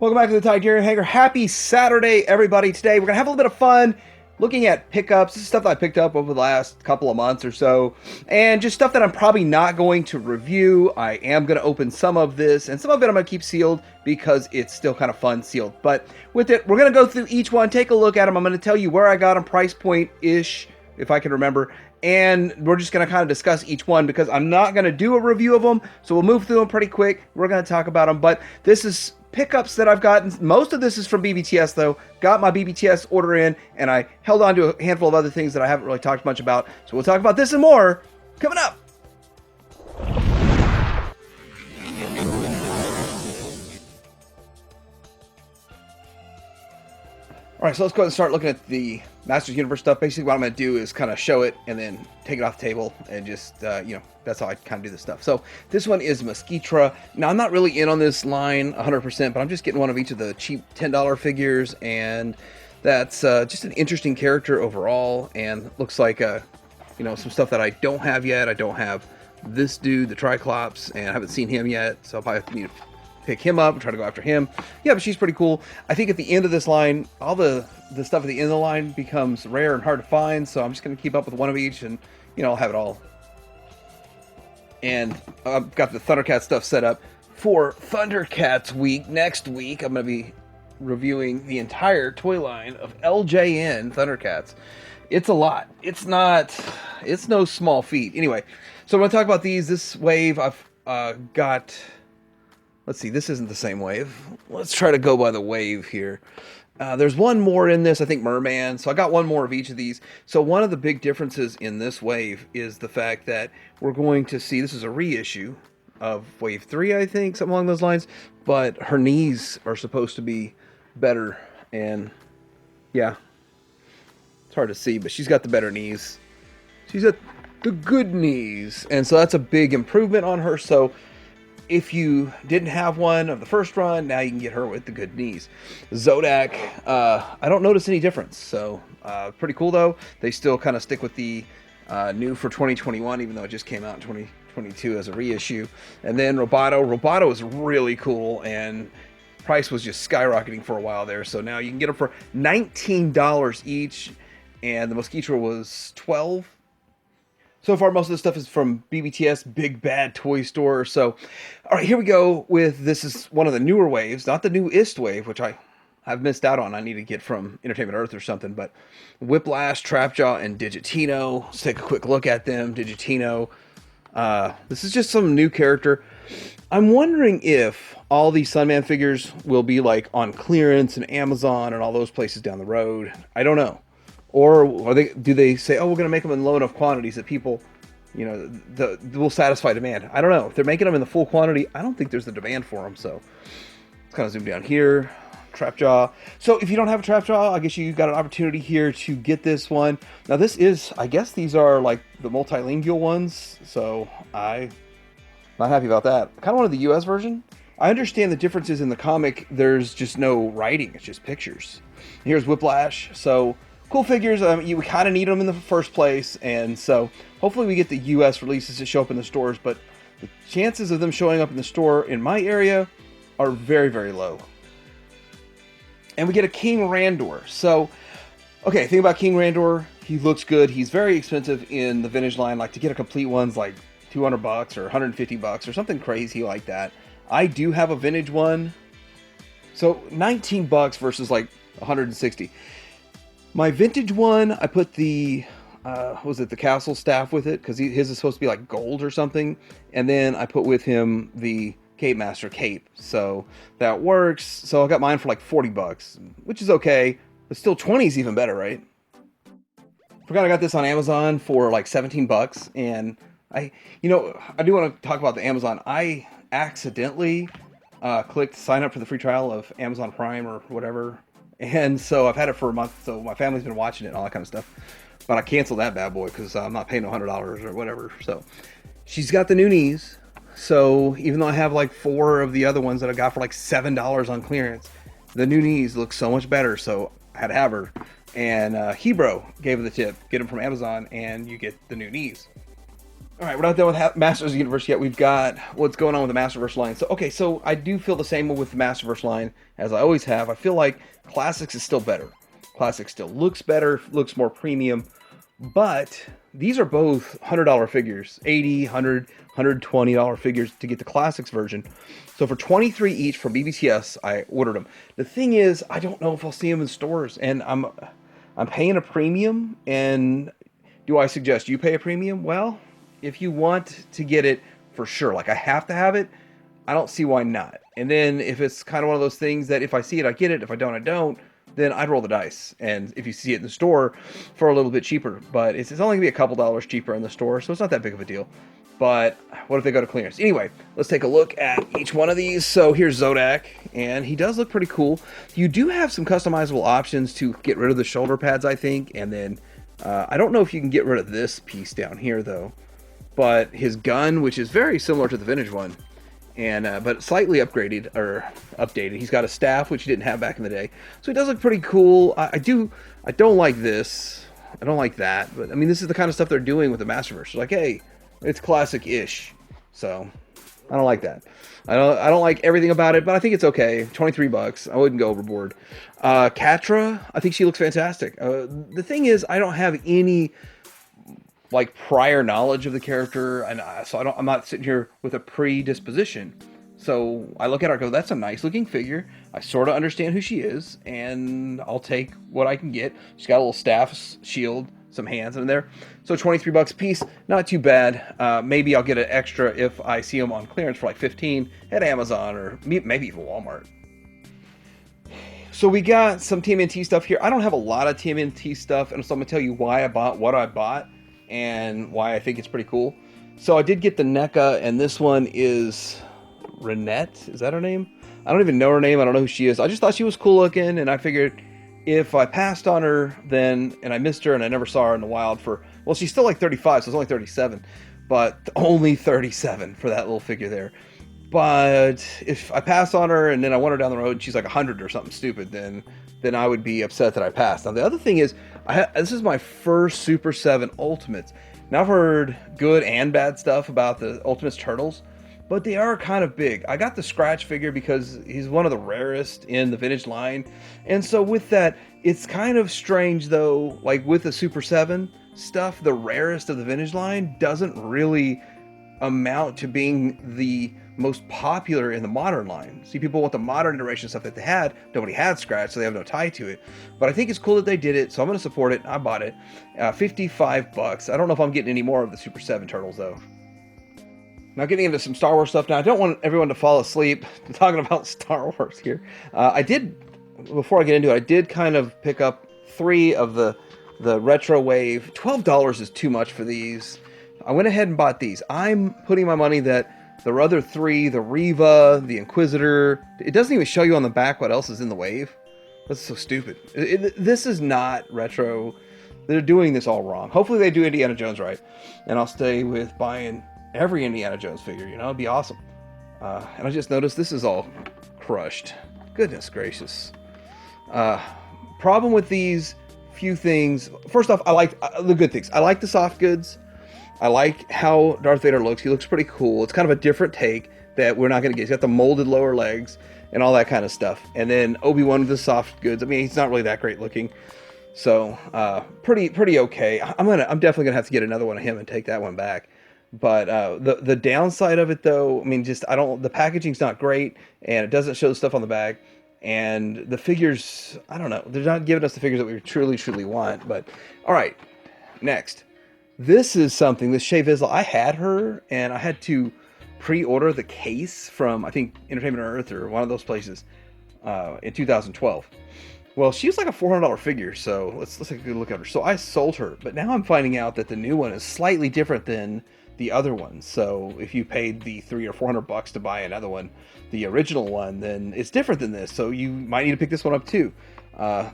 Welcome back to the Titanium Hanger. Happy Saturday, everybody. Today we're going to have a little bit of fun looking at pickups. This is stuff that I picked up over the last couple of months or so, and just stuff that I'm probably not going to review. I am going to open some of this, and some of it I'm going to keep sealed because it's still kind of fun sealed. But with it, we're going to go through each one, take a look at them. I'm going to tell you where I got them, price point-ish, if I can remember. And we're just going to kind of discuss each one because I'm not going to do a review of them. So we'll move through them pretty quick. We're going to talk about them. But this is pickups that I've gotten. Most of this is from BBTS though. Got my BBTS order in, and I held on to a handful of other things that I haven't really talked much about. So we'll talk about this and more coming up. All right, so let's go ahead and start looking at the Masters Universe stuff. Basically, what I'm going to do is kind of show it and then take it off the table and just, that's how I kind of do this stuff. So this one is Mosquitra. Now, I'm not really in on this line 100%, but I'm just getting one of each of the cheap $10 figures, and that's just an interesting character overall, and looks like, some stuff that I don't have yet. I don't have this dude, the Triclops, and I haven't seen him yet, so I'll probably need to pick him up and try to go after him. Yeah, but she's pretty cool. I think at the end of this line, all the stuff at the end of the line becomes rare and hard to find, so I'm just going to keep up with one of each, and, I'll have it all. And I've got the Thundercat stuff set up for Thundercats week. Next week, I'm going to be reviewing the entire toy line of LJN Thundercats. It's a lot. It's no small feat. Anyway, so I'm going to talk about these. This wave I've got... Let's see, this isn't the same wave. Let's try to go by the wave here. There's one more in this, I think Merman. So I got one more of each of these. So one of the big differences in this wave is the fact that we're going to see, this is a reissue of wave 3, I think, something along those lines. But her knees are supposed to be better. And yeah, it's hard to see, but she's got the better knees. She's got the good knees. And so that's a big improvement on her. So if you didn't have one of the first run, now you can get her with the good knees. Zodak, I don't notice any difference. So pretty cool though. They still kind of stick with the new for 2021, even though it just came out in 2022 as a reissue. And then Roboto is really cool, and price was just skyrocketing for a while there. So now you can get them for $19 each, and the Mosquito was $12. So far, most of the stuff is from BBTS, Big Bad Toy Store. So, all right, here we go with, this is one of the newer waves, not the newest wave, which I've missed out on. I need to get from Entertainment Earth or something, but Whiplash, Trapjaw, and Digitino. Let's take a quick look at them. Digitino, this is just some new character. I'm wondering if all these Sunman figures will be like on clearance and Amazon and all those places down the road. I don't know. Or do they say, oh, we're going to make them in low enough quantities that people, will satisfy demand? I don't know. If they're making them in the full quantity, I don't think there's the demand for them. So let's kind of zoom down here. Trapjaw. So if you don't have a Trapjaw, I guess you got an opportunity here to get this one. Now this is, I guess these are like the multilingual ones. So I'm not happy about that. I kind of wanted the US version. I understand the differences in the comic. There's just no writing. It's just pictures. Here's Whiplash. So cool figures. You kind of need them in the first place, and so hopefully we get the US releases to show up in the stores, but the chances of them showing up in the store in my area are very, very low. And we get a King Randor. So, okay, think about King Randor. He looks good. He's very expensive in the vintage line. Like, to get a complete one's like $200 or $150 or something crazy like that. I do have a vintage one. So $19 versus like $160. My vintage one, I put the, the castle staff with it, because his is supposed to be like gold or something. And then I put with him the Cape Master cape. So that works. So I got mine for like $40, which is okay. But still 20 is even better, right? Forgot I got this on Amazon for like $17. And I do want to talk about the Amazon. I accidentally clicked sign up for the free trial of Amazon Prime or whatever. And so I've had it for a month, so my family's been watching it and all that kind of stuff. But I canceled that bad boy because I'm not paying $100 or whatever. So she's got the new knees. So even though I have like 4 of the other ones that I got for like $7 on clearance, the new knees look so much better. So I had to have her. And Hebro gave her the tip. Get them from Amazon and you get the new knees. All right, we're not done with Masters of the Universe yet. We've got what's going on with the Masterverse line. So, okay, so I do feel the same with the Masterverse line as I always have. I feel like Classics is still better. Classics still looks better, looks more premium, but these are both $100 figures, $80, $100, $120 figures to get the Classics version. So for 23 each from BBTS, I ordered them. The thing is, I don't know if I'll see them in stores, and I'm paying a premium. And do I suggest you pay a premium? Well, if you want to get it for sure, like I have to have it, I don't see why not. And then if it's kind of one of those things that if I see it, I get it. If I don't, I don't. Then I'd roll the dice. And if you see it in the store for a little bit cheaper, but it's only gonna be a couple dollars cheaper in the store, so it's not that big of a deal. But what if they go to clearance? Anyway, let's take a look at each one of these. So here's Zodak, and he does look pretty cool. You do have some customizable options to get rid of the shoulder pads, I think. And then I don't know if you can get rid of this piece down here though. But his gun, which is very similar to the vintage one, and but slightly upgraded or updated. He's got a staff, which he didn't have back in the day, so he does look pretty cool. I don't like this. I don't like that. But I mean, this is the kind of stuff they're doing with the Masterverse. They're like, hey, it's classic-ish. So I don't like that. I don't like everything about it, but I think it's okay. 23 bucks. I wouldn't go overboard. Katra, I think she looks fantastic. The thing is, I don't have any like prior knowledge of the character, and so I'm not sitting here with a predisposition. So I look at her and go, that's a nice looking figure. I sort of understand who she is, and I'll take what I can get. She's got a little staff, shield, some hands in there. So 23 bucks a piece, not too bad. Maybe I'll get an extra if I see them on clearance for like 15 at Amazon or maybe even Walmart. So we got some TMNT stuff here. I don't have a lot of TMNT stuff, and so I'm gonna tell you why I bought what I bought and why I think it's pretty cool. So I did get the Neca, and this one is Renette. Is that her name? I don't even know her name. I don't know who she is. I just thought she was cool looking, and I figured if I passed on her then, and I missed her and I never saw her in the wild for, well, she's still like 35, so it's only 37, but only 37 for that little figure there. But if I pass on her and then I want her down the road and she's like 100 or something stupid, then I would be upset that I passed. Now, the other thing is, this is my first Super 7 Ultimates. Now, I've heard good and bad stuff about the Ultimates Turtles, but they are kind of big. I got the Scratch figure because he's one of the rarest in the vintage line. And so with that, it's kind of strange though, like with the Super 7 stuff, the rarest of the vintage line doesn't really amount to being the most popular in the modern line. See, people want the modern iteration stuff that they had. Nobody had Scratch, so they have no tie to it. But I think it's cool that they did it, so I'm going to support it. I bought it. 55 bucks. I don't know if I'm getting any more of the Super 7 Turtles, though. Now, getting into some Star Wars stuff. Now, I don't want everyone to fall asleep talking about Star Wars here. Before I get into it, I did kind of pick up 3 of the Retro Wave. $12 is too much for these. I went ahead and bought these. I'm putting my money that the other 3, the Reva, the Inquisitor, it doesn't even show you on the back what else is in the wave. That's so stupid. This is not retro. They're doing this all wrong. Hopefully they do Indiana Jones right. And I'll stay with buying every Indiana Jones figure, you know, it'd be awesome. And I just noticed this is all crushed. Goodness gracious. Problem with these few things. First off, I like the good things. I like the soft goods. I like how Darth Vader looks. He looks pretty cool. It's kind of a different take that we're not going to get. He's got the molded lower legs and all that kind of stuff. And then Obi-Wan with the soft goods. I mean, he's not really that great looking. So, pretty okay. I'm definitely gonna have to get another one of him and take that one back. But the downside of it, though, I mean, the packaging's not great, and it doesn't show the stuff on the back, and the figures, I don't know, they're not giving us the figures that we truly want. But all right, next, this is something. This Shea Vizsla, I had her, and I had to pre-order the case from I think Entertainment Earth or one of those places in 2012. Well, she was like a $400 figure, so let's take a good look at her. So I sold her, but now I'm finding out that the new one is slightly different than the other one. So if you paid the $300 or $400 to buy another one, the original one, then it's different than this. So you might need to pick this one up too.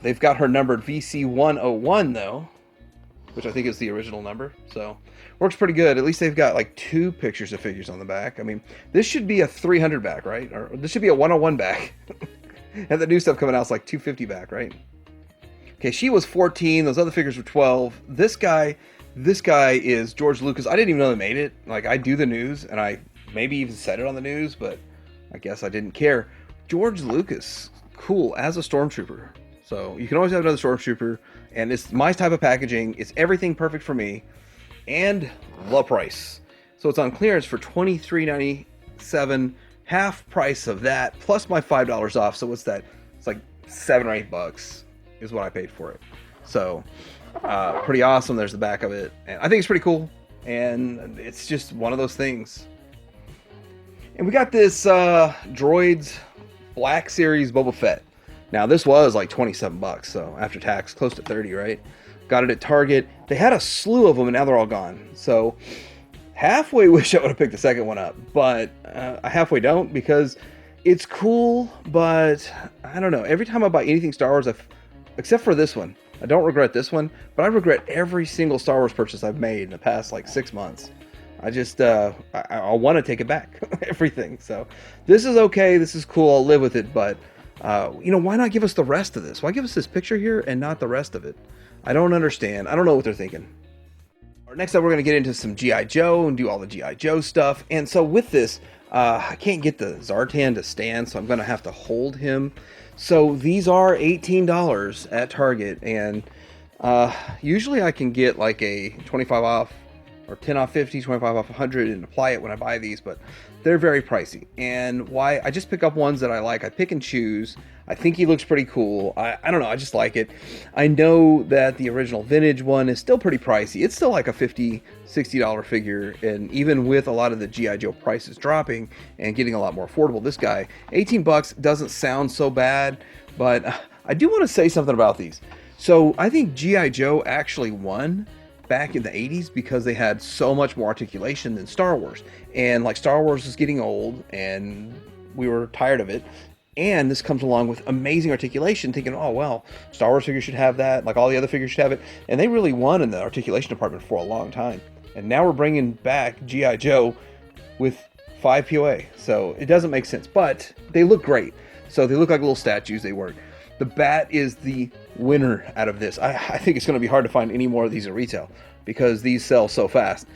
They've got her numbered VC101 though, which I think is the original number. So works pretty good. At least they've got like 2 pictures of figures on the back. I mean, this should be a 300 back, right? Or this should be a 101 back. And the new stuff coming out is like 250 back, right? Okay, she was 14. Those other figures were 12. This guy This guy is George Lucas. I didn't even know they made it. Like, I do the news, and I maybe even said it on the news, but I guess I didn't care. George Lucas, cool, as a stormtrooper. So you can always have another stormtrooper, and it's my type of packaging. It's everything perfect for me, and the price. So it's on clearance for $23.97, half price of that, plus my $5 off. So what's that? It's like $7 or $8 is what I paid for it. So pretty awesome. There's the back of it, and I think it's pretty cool. And it's just one of those things. And we got this Droids Black Series Boba Fett. Now this was like $27, so after tax, close to 30, right? Got it at Target. They had a slew of them, and now they're all gone. So halfway wish I would have picked the second one up, but I halfway don't, because it's cool, but I don't know. Every time I buy anything Star Wars, except for this one, I don't regret this one, but I regret every single Star Wars purchase I've made in the past like 6 months. I just, I want to take it back, everything. So this is okay. This is cool. I'll live with it. But, why not give us the rest of this? Why give us this picture here and not the rest of it? I don't understand. I don't know what they're thinking. Next up, we're going to get into some G.I. Joe and do all the G.I. Joe stuff. And so with this, I can't get the Zartan to stand, so I'm going to have to hold him. So these are $18 at Target. And usually I can get like a 25 off or 10 off 50, 25 off 100 and apply it when I buy these, but they're very pricey. And why? I just pick up ones that I like. I pick and choose. I think he looks pretty cool. I don't know. I just like it. I know that the original vintage one is still pretty pricey. It's still like a $50, $60 figure. And even with a lot of the G.I. Joe prices dropping and getting a lot more affordable, this guy, $18 doesn't sound so bad, but I do want to say something about these. So I think G.I. Joe actually won back in the 80s because they had so much more articulation than Star Wars. And like Star Wars is getting old and we were tired of it. And this comes along with amazing articulation, thinking, oh, well, Star Wars figures should have that, like all the other figures should have it. And they really won in the articulation department for a long time. And now we're bringing back G.I. Joe with 5 POA. So it doesn't make sense, but they look great. So they look like little statues. They work. The Bat is the winner out of this. I think it's going to be hard to find any more of these at retail because these sell so fast.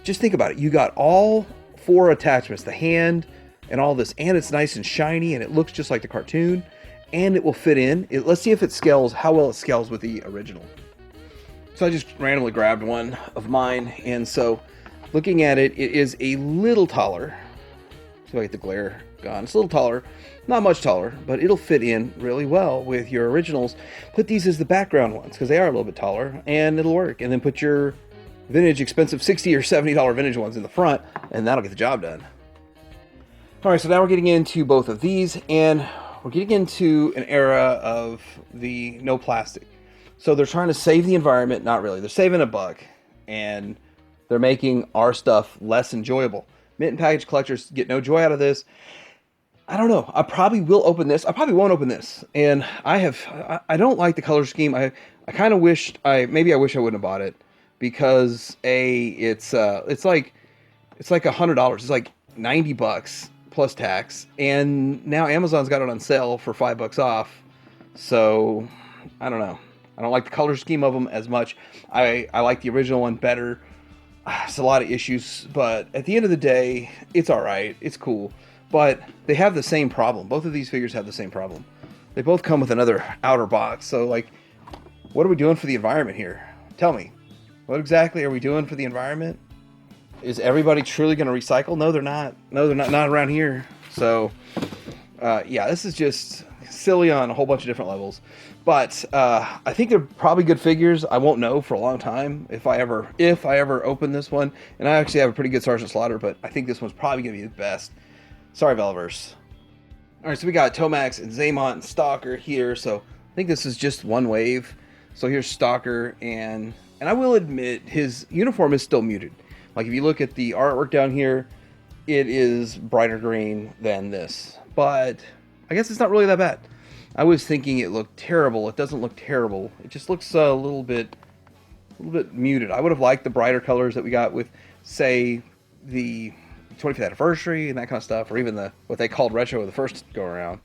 Just think about it. You got all 4 attachments, the hand and all this, and it's nice and shiny, and it looks just like the cartoon, and it will fit in. Let's see if it scales, how well it scales with the original. So I just randomly grabbed one of mine, and so looking at it, it is a little taller. See if I get the glare gone. It's a little taller. Not much taller, but it'll fit in really well with your originals. Put these as the background ones because they are a little bit taller, and it'll work. And then put your vintage, expensive $60 or $70 vintage ones in the front, and that'll get the job done. All right, so now we're getting into both of these, and we're getting into an era of the no plastic. So they're trying to save the environment. Not really. They're saving a buck, and they're making our stuff less enjoyable. Mint and package collectors get no joy out of this. I don't know. I probably will open this. I probably won't open this. And I don't like the color scheme. I kind of wished I wish I wouldn't have bought it because it's like $100. It's like $90 plus tax. And now Amazon's got it on sale for $5 off. So I don't know. I don't like the color scheme of them as much. I like the original one better. It's a lot of issues, but at the end of the day, it's all right. It's cool. But they have the same problem. Both of these figures have the same problem. They both come with another outer box. So, like, what are we doing for the environment here? Tell me. What exactly are we doing for the environment? Is everybody truly going to recycle? No, they're not. No, they're not around here. So, yeah, this is just silly on a whole bunch of different levels. But I think they're probably good figures. I won't know for a long time if I ever open this one. And I actually have a pretty good Sergeant Slaughter, but I think this one's probably going to be the best. Sorry, Veliverse. All right, so we got Tomax and Zaymont and Stalker here. So I think this is just one wave. So here's Stalker, and I will admit his uniform is still muted. Like if you look at the artwork down here, it is brighter green than this. But I guess it's not really that bad. I was thinking it looked terrible. It doesn't look terrible. It just looks a little bit muted. I would have liked the brighter colors that we got with, say, the 25th anniversary and that kind of stuff, or even what they called retro the first go around.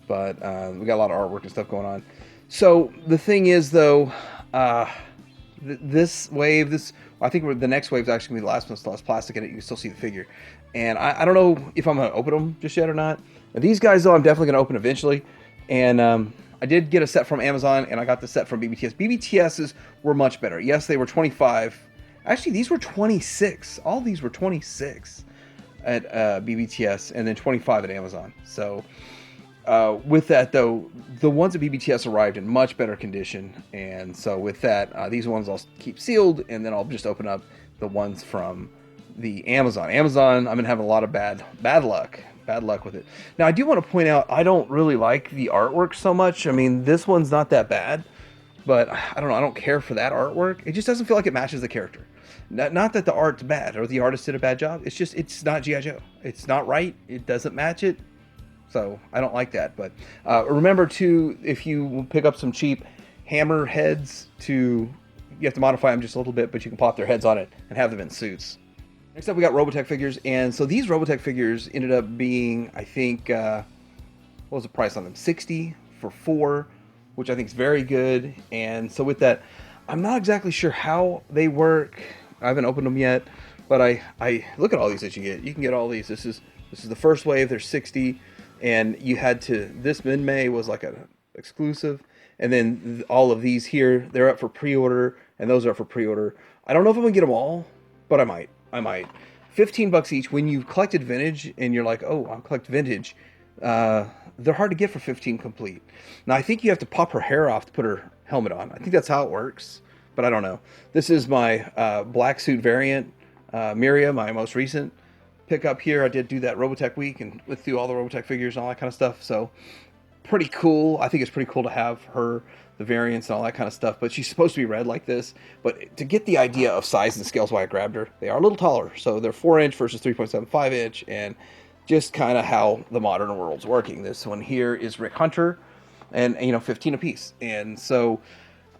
But we got a lot of artwork and stuff going on. So the thing is, though, This wave, I think the next wave is actually gonna be the last one. Still has plastic in it. You can still see the figure, and I don't know if I'm gonna open them just yet or not. And these guys though, I'm definitely gonna open eventually. And I did get a set from Amazon, and I got the set from BBTS. BBTS's were much better. Yes, they were 25. Actually, these were 26. All these were 26 at BBTS, and then 25 at Amazon. So with that though, the ones at BBTS arrived in much better condition, and so with that, these ones I'll keep sealed, and then I'll just open up the ones from the Amazon. I've been having a lot of bad luck with it. Now I do want to point out, I don't really like the artwork so much. I mean, this one's not that bad, but I don't know, I don't care for that artwork. It just doesn't feel like it matches the character. Not that the art's bad or the artist did a bad job. It's just, it's not G.I. Joe. It's not right. It doesn't match it. So I don't like that. But remember to, if you pick up some cheap hammer heads, you have to modify them just a little bit, but you can pop their heads on it and have them in suits. Next up, we got Robotech figures. And so these Robotech figures ended up being, I think, what was the price on them? $60 for 4, which I think is very good. And so with that, I'm not exactly sure how they work. I haven't opened them yet, but I look at all these that you get. You can get all these. This is the first wave. There's 60, and you had to. This Min-May was like an exclusive, and then all of these here, they're up for pre-order, and those are up for pre-order. I don't know if I'm gonna get them all, but I might. $15 each. When you've collected vintage, and you're like, oh, I'll collect vintage. They're hard to get for 15 complete. Now I think you have to pop her hair off to put her helmet on. I think that's how it works, but I don't know. This is my black suit variant, Miria, my most recent pickup here. I did do that Robotech week and went through all the Robotech figures and all that kind of stuff. So pretty cool. I think it's pretty cool to have her, the variants and all that kind of stuff. But she's supposed to be red like this. But to get the idea of size and scales why I grabbed her, they are a little taller. So they're 4-inch versus 3.75 inch, and just kind of how the modern world's working. This one here is Rick Hunter, and 15 a piece. And so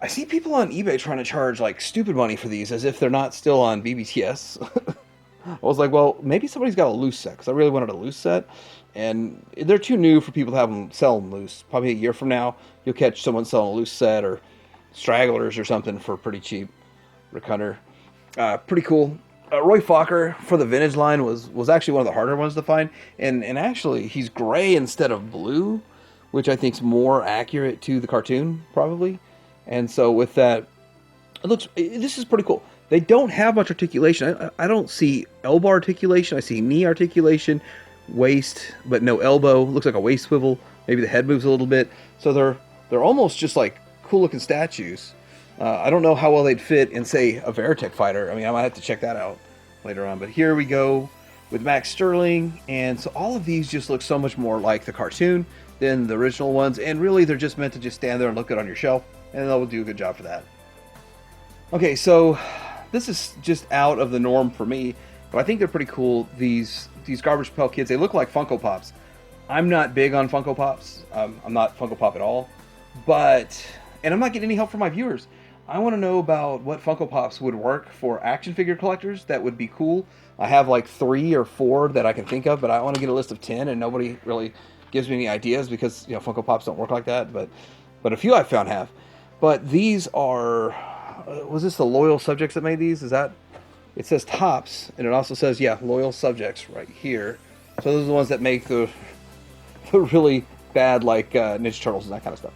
I see people on eBay trying to charge like stupid money for these as if they're not still on BBTS. I was like, well, maybe somebody's got a loose set, because I really wanted a loose set, and they're too new for people to have them sell them loose. Probably a year from now, you'll catch someone selling a loose set or stragglers or something for pretty cheap. Rick Hunter, pretty cool. Roy Fokker for the vintage line was actually one of the harder ones to find, and actually he's gray instead of blue, which I think is more accurate to the cartoon probably. And so with that, this is pretty cool. They don't have much articulation. I don't see elbow articulation. I see knee articulation, waist, but no elbow. Looks like a waist swivel. Maybe the head moves a little bit. So they're almost just like cool looking statues. I don't know how well they'd fit in, say, a Veritech fighter. I mean, I might have to check that out later on. But here we go with Max Sterling. And so all of these just look so much more like the cartoon than the original ones. And really, they're just meant to just stand there and look good on your shelf. And they'll do a good job for that. Okay, so this is just out of the norm for me, but I think they're pretty cool. These Garbage Pail Kids, they look like Funko Pops. I'm not big on Funko Pops. I'm not Funko Pop at all. And I'm not getting any help from my viewers. I want to know about what Funko Pops would work for action figure collectors. That would be cool. I have like 3 or 4 that I can think of, but I want to get a list of 10, and nobody really gives me any ideas because Funko Pops don't work like that. But a few I've found have. But these are, was this the Loyal Subjects that made these? Is that, it says Tops, and it also says, yeah, Loyal Subjects right here. So those are the ones that make the really bad, like Ninja Turtles and that kind of stuff.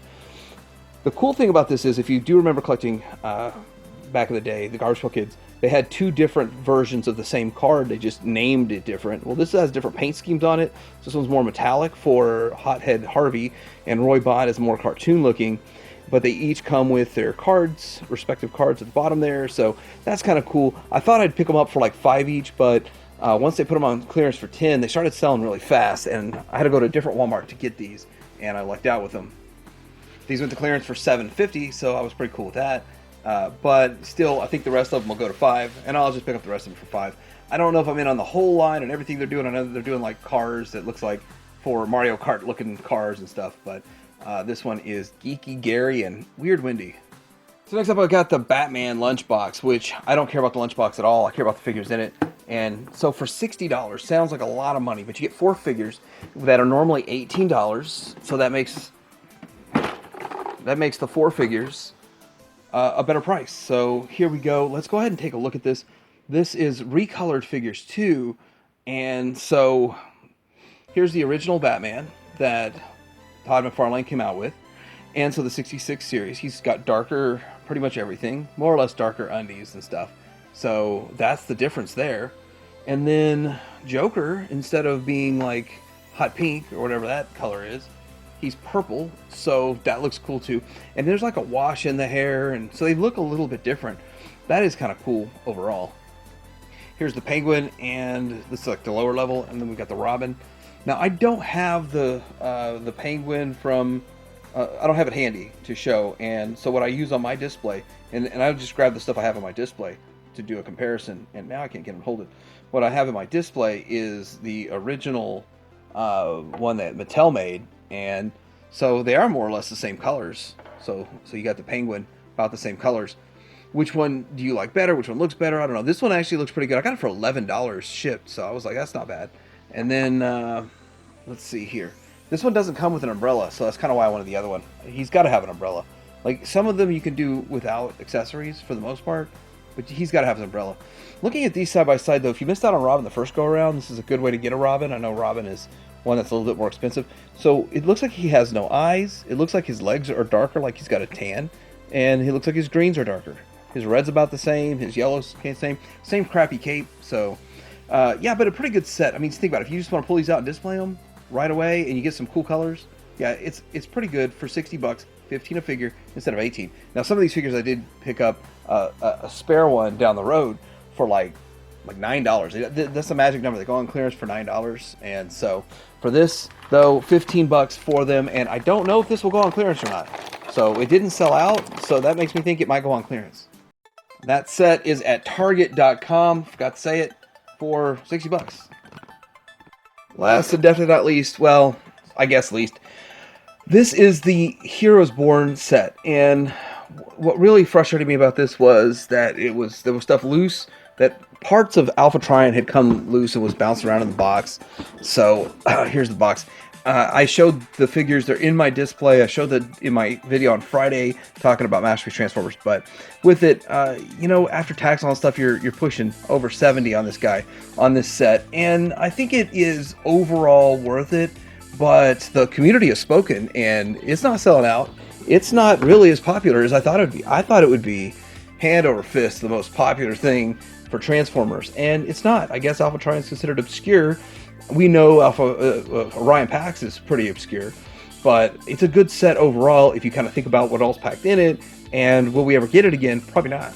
The cool thing about this is, if you do remember collecting back in the day, the Garbage Pail Kids, they had 2 different versions of the same card. They just named it different. Well, this has different paint schemes on it. So this one's more metallic for Hothead Harvey, and Roy Bot is more cartoon looking. But they each come with their cards, respective cards at the bottom there. So that's kind of cool. I thought I'd pick them up for like 5 each, but once they put them on clearance for 10, they started selling really fast, and I had to go to a different Walmart to get these, and I lucked out with them. These went to clearance for $7.50, so I was pretty cool with that. But still, I think the rest of them will go to 5, and I'll just pick up the rest of them for 5. I don't know if I'm in on the whole line and everything they're doing. I know that they're doing like cars that looks like for Mario Kart looking cars and stuff, but this one is Geeky Gary and Weird Wendy. So next up, I got the Batman lunchbox, which I don't care about the lunchbox at all. I care about the figures in it. And so for $60, sounds like a lot of money, but you get 4 figures that are normally $18. So that makes the 4 figures a better price. So here we go. Let's go ahead and take a look at this. This is recolored figures too, and so here's the original Batman that Todd McFarlane came out with. And so the 66 series, he's got darker, pretty much everything, more or less darker undies and stuff. So that's the difference there. And then Joker, instead of being like hot pink or whatever that color is, he's purple. So that looks cool too. And there's like a wash in the hair, and so they look a little bit different. That is kind of cool overall. Here's the Penguin, and this is like the lower level, and then we got the Robin. Now I don't have the Penguin from. I don't have it handy to show, and so what I use on my display, and I'll just grab the stuff I have on my display to do a comparison, and now I can't get them to hold it. What I have in my display is the original one that Mattel made, and so they are more or less the same colors. So you got the Penguin, about the same colors. Which one do you like better? Which one looks better? I don't know. This one actually looks pretty good. I got it for $11 shipped, so I was like, that's not bad. And then, let's see here. This one doesn't come with an umbrella, so that's kind of why I wanted the other one. He's got to have an umbrella. Like, some of them you can do without accessories for the most part, but he's got to have his umbrella. Looking at these side by side, though, if you missed out on Robin the first go-around, this is a good way to get a Robin. I know Robin is one that's a little bit more expensive. So it looks like he has no eyes. It looks like his legs are darker, like he's got a tan. And he looks like his greens are darker. His red's about the same. His yellow's the same. Same crappy cape. So, yeah, but a pretty good set. I mean, think about it. If you just want to pull these out and display them right away and you get some cool colors, yeah, it's pretty good for $60, 15 a figure instead of 18. Now, some of these figures I did pick up a spare one down the road for like $9. That's a magic number. They go on clearance for $9. And so for this, though, $15 for them. And I don't know if this will go on clearance or not. So it didn't sell out. So that makes me think it might go on clearance. That set is at Target.com. Forgot to say it, for $60. Last and definitely not least, well, I guess least, this is the Heroes Born set. And what really frustrated me about this was that there was stuff loose, that parts of Alpha Trion had come loose and was bouncing around in the box. So here's the box. I showed the figures. They're in my display. I showed that in my video on Friday talking about Masterpiece Transformers. But with it, you know, after tax and all that stuff, you're pushing over 70 on this guy, on this set. And I think it is overall worth it. But the community has spoken, and it's not selling out. It's not really as popular as I thought it would be. I thought it would be hand over fist the most popular thing for Transformers, and it's not. I guess Alpha Trion is considered obscure. We know Orion Pax is pretty obscure, but it's a good set overall if you kind of think about what all's packed in it, and will we ever get it again? Probably not.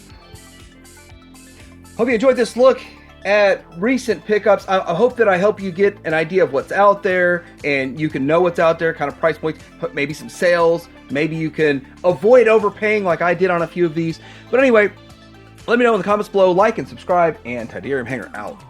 Hope you enjoyed this look at recent pickups. I hope that I help you get an idea of what's out there, and you can know what's out there, kind of price points, maybe some sales, maybe you can avoid overpaying like I did on a few of these. But anyway, let me know in the comments below, like and subscribe, and Tydirium Hanger out.